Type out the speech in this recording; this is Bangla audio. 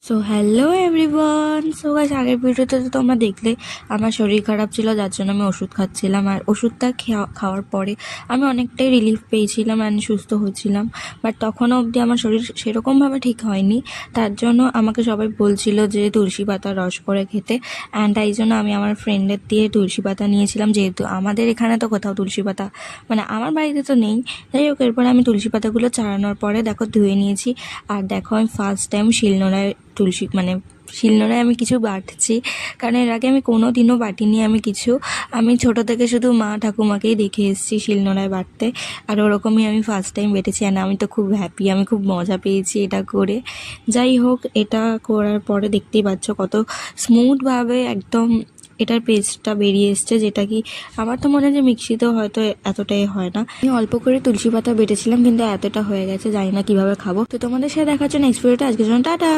So hello everyone. So guys, আগের ভিডিওতে তো তোমরা দেখলে আমার শরীর খারাপ ছিল, যার জন্য আমি ওষুধ খাচ্ছিলাম। আর ওষুধটা খাওয়ার পরে আমি অনেকটাই রিলিফ পেয়েছিলাম অ্যান্ড সুস্থ হয়েছিলাম। বাট তখনও অবধি আমার শরীর সেরকমভাবে ঠিক হয়নি। তার জন্য আমাকে সবাই বলছিল যে তুলসী পাতার রস করে খেতে, অ্যান্ড তাই জন্য আমি আমার ফ্রেন্ডের দিয়ে তুলসী পাতা নিয়েছিলাম। যেহেতু আমাদের এখানে তো কোথাও তুলসী পাতা, মানে আমার বাড়িতে তো নেই। যাই হোক, এরপরে আমি তুলসী পাতাগুলো ছাড়ানোর পরে দেখো ধুয়ে নিয়েছি। আর দেখো, আমি ফার্স্ট টাইম শিলনোড়ায় শিলনোড়ায় আমি কিছু বাটছি, কারণ এর আগে আমি কোনো দিনও বাটিনি। আমি ছোট থেকে শুধু মা ঠাকুমাকেই দেখে এসেছি শিলনোড়ায় বাটতে, আর ওরকমই আমি ফার্স্ট টাইম বেটেছি। আর আমি তো খুব হ্যাপি, আমি খুব মজা পেয়েছি এটা করে। যাই হোক, এটা করার পরে দেখতেই পাচ্ছ কত স্মুথভাবে একদম এটার পেস্টটা বেরিয়ে এসছে, যেটা কি আমার তো মনে হয় যে মিক্সিতেও হয়তো এতটাই হয় না। আমি অল্প করে তুলসী পাতা বেটেছিলাম, কিন্তু এতটা হয়ে গেছে, জানি না কিভাবে খাবো। তো তোমাদের সাথে দেখার জন্য নেক্সট ভিডিওটা আজকের জন্য টাটা।